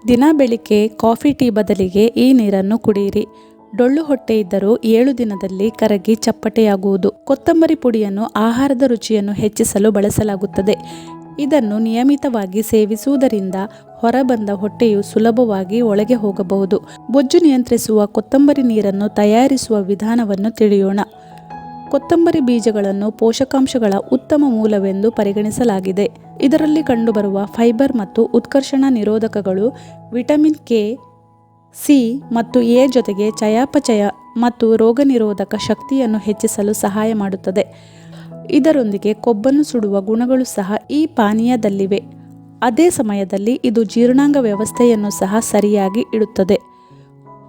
ದಿನ ಬೆಳಿಗ್ಗೆ coffee tea ಬದಲಿಗೆ ಈ ನೀರನ್ನು ಕುಡಿಯಿರಿ. ಡೊಳ್ಳು ಹೊಟ್ಟೆ ಇದ್ದರೂ 7 ದಿನದಲ್ಲಿ ಕರಗಿ ಚಪ್ಪಟೆಯಾಗುವುದು. ಕೊತ್ತಂಬರಿ ಪುಡಿಯನ್ನು ಆಹಾರದ ರುಚಿಯನ್ನು ಹೆಚ್ಚಿಸಲು ಬಳಸಲಾಗುತ್ತದೆ. ಇದನ್ನು ನಿಯಮಿತವಾಗಿ ಸೇವಿಸುವುದರಿಂದ ಹೊರಬಂದ ಹೊಟ್ಟೆಯು ಸುಲಭವಾಗಿ ಒಳಗೆ ಹೋಗಬಹುದು. ಬೊಜ್ಜು ನಿಯಂತ್ರಿಸುವ ಕೊತ್ತಂಬರಿ ನೀರನ್ನು ತಯಾರಿಸುವ ವಿಧಾನವನ್ನು ತಿಳಿಯೋಣ. ಕೊತ್ತಂಬರಿ ಬೀಜಗಳನ್ನು ಪೋಷಕಾಂಶಗಳ ಉತ್ತಮ ಮೂಲವೆಂದು ಪರಿಗಣಿಸಲಾಗಿದೆ. ಇದರಲ್ಲಿ ಕಂಡುಬರುವ ಫೈಬರ್ ಮತ್ತು ಉತ್ಕರ್ಷಣ ನಿರೋಧಕಗಳು ವಿಟಮಿನ್ ಕೆ, ಸಿ ಮತ್ತು ಎ ಜೊತೆಗೆ ಚಯಾಪಚಯ ಮತ್ತು ರೋಗ ನಿರೋಧಕ ಶಕ್ತಿಯನ್ನು ಹೆಚ್ಚಿಸಲು ಸಹಾಯ ಮಾಡುತ್ತದೆ. ಇದರೊಂದಿಗೆ ಕೊಬ್ಬನ್ನು ಸುಡುವ ಗುಣಗಳು ಸಹ ಈ ಪಾನೀಯದಲ್ಲಿವೆ. ಅದೇ ಸಮಯದಲ್ಲಿ ಇದು ಜೀರ್ಣಾಂಗ ವ್ಯವಸ್ಥೆಯನ್ನು ಸಹ ಸರಿಯಾಗಿ ಇಡುತ್ತದೆ.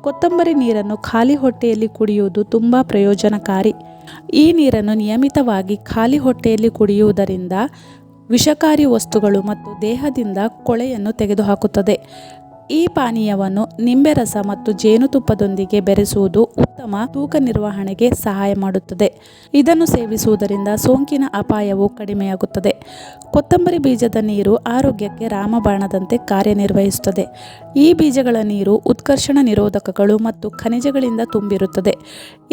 ಕೊತ್ತಂಬರಿ ನೀರನ್ನು ಖಾಲಿ ಹೊಟ್ಟೆಯಲ್ಲಿ ಕುಡಿಯುವುದು ತುಂಬ ಪ್ರಯೋಜನಕಾರಿ. ಈ ನೀರನ್ನು ನಿಯಮಿತವಾಗಿ ಖಾಲಿ ಹೊಟ್ಟೆಯಲ್ಲಿ ಕುಡಿಯುವುದರಿಂದ ವಿಷಕಾರಿ ವಸ್ತುಗಳು ಮತ್ತು ದೇಹದಿಂದ ಕೊಳೆಯನ್ನು ತೆಗೆದುಹಾಕುತ್ತದೆ. ಈ ಪಾನೀಯವನ್ನು ನಿಂಬೆ ರಸ ಮತ್ತು ಜೇನುತುಪ್ಪದೊಂದಿಗೆ ಬೆರೆಸುವುದು ಉತ್ತಮ ತೂಕ ನಿರ್ವಹಣೆಗೆ ಸಹಾಯ ಮಾಡುತ್ತದೆ. ಇದನ್ನು ಸೇವಿಸುವುದರಿಂದ ಸೋಂಕಿನ ಅಪಾಯವು ಕಡಿಮೆಯಾಗುತ್ತದೆ. ಕೊತ್ತಂಬರಿ ಬೀಜದ ನೀರು ಆರೋಗ್ಯಕ್ಕೆ ರಾಮಬಾಣದಂತೆ ಕಾರ್ಯನಿರ್ವಹಿಸುತ್ತದೆ. ಈ ಬೀಜಗಳ ನೀರು ಉತ್ಕರ್ಷಣ ನಿರೋಧಕಗಳು ಮತ್ತು ಖನಿಜಗಳಿಂದ ತುಂಬಿರುತ್ತದೆ.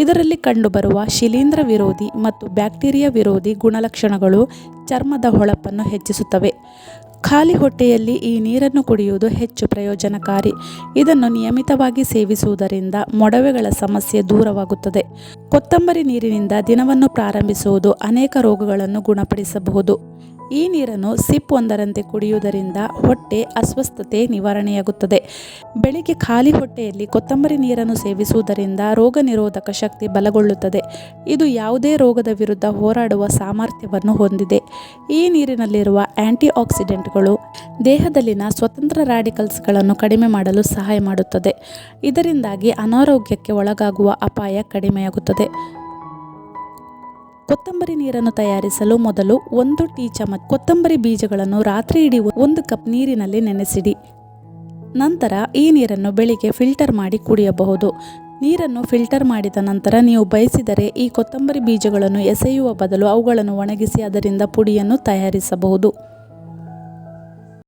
ಇದರಲ್ಲಿ ಕಂಡುಬರುವ ಶಿಲೀಂಧ್ರ ವಿರೋಧಿ ಮತ್ತು ಬ್ಯಾಕ್ಟೀರಿಯಾ ವಿರೋಧಿ ಗುಣಲಕ್ಷಣಗಳು ಚರ್ಮದ ಹೊಳಪನ್ನು ಹೆಚ್ಚಿಸುತ್ತವೆ. ಖಾಲಿ ಹೊಟ್ಟೆಯಲ್ಲಿ ಈ ನೀರನ್ನು ಕುಡಿಯುವುದು ಹೆಚ್ಚು ಪ್ರಯೋಜನಕಾರಿ. ಇದನ್ನು ನಿಯಮಿತವಾಗಿ ಸೇವಿಸುವುದರಿಂದ ಮೊಡವೆಗಳ ಸಮಸ್ಯೆ ದೂರವಾಗುತ್ತದೆ. ಕೊತ್ತಂಬರಿ ನೀರಿನಿಂದ ದಿನವನ್ನು ಪ್ರಾರಂಭಿಸುವುದು ಅನೇಕ ರೋಗಗಳನ್ನು ಗುಣಪಡಿಸಬಹುದು. ಈ ನೀರನ್ನು ಸಿಪ್ ಒಂದರಂತೆ ಕುಡಿಯುವುದರಿಂದ ಹೊಟ್ಟೆ ಅಸ್ವಸ್ಥತೆ ನಿವಾರಣೆಯಾಗುತ್ತದೆ. ಬೆಳಿಗ್ಗೆ ಖಾಲಿ ಹೊಟ್ಟೆಯಲ್ಲಿ ಕೊತ್ತಂಬರಿ ನೀರನ್ನು ಸೇವಿಸುವುದರಿಂದ ರೋಗ ನಿರೋಧಕ ಶಕ್ತಿ ಬಲಗೊಳ್ಳುತ್ತದೆ. ಇದು ಯಾವುದೇ ರೋಗದ ವಿರುದ್ಧ ಹೋರಾಡುವ ಸಾಮರ್ಥ್ಯವನ್ನು ಹೊಂದಿದೆ. ಈ ನೀರಿನಲ್ಲಿರುವ ಆಂಟಿ ಆಕ್ಸಿಡೆಂಟ್ಗಳು ದೇಹದಲ್ಲಿನ ಸ್ವತಂತ್ರ ರಾಡಿಕಲ್ಸ್ಗಳನ್ನು ಕಡಿಮೆ ಮಾಡಲು ಸಹಾಯ ಮಾಡುತ್ತದೆ. ಇದರಿಂದಾಗಿ ಅನಾರೋಗ್ಯಕ್ಕೆ ಒಳಗಾಗುವ ಅಪಾಯ ಕಡಿಮೆಯಾಗುತ್ತದೆ. ಕೊತ್ತಂಬರಿ ನೀರನ್ನು ತಯಾರಿಸಲು ಮೊದಲು 1 ಟೀ ಚಮಚ ಕೊತ್ತಂಬರಿ ಬೀಜಗಳನ್ನು ರಾತ್ರಿ ಇಡೀ 1 ಕಪ್ ನೀರಿನಲ್ಲಿ ನೆನೆಸಿಡಿ. ನಂತರ ಈ ನೀರನ್ನು ಬೆಳಿಗ್ಗೆ ಫಿಲ್ಟರ್ ಮಾಡಿ ಕುಡಿಯಬಹುದು. ನೀರನ್ನು ಫಿಲ್ಟರ್ ಮಾಡಿದ ನಂತರ ನೀವು ಬಯಸಿದರೆ ಈ ಕೊತ್ತಂಬರಿ ಬೀಜಗಳನ್ನು ಎಸೆಯುವ ಬದಲು ಅವುಗಳನ್ನು ಒಣಗಿಸಿ ಅದರಿಂದ ಪುಡಿಯನ್ನು ತಯಾರಿಸಬಹುದು.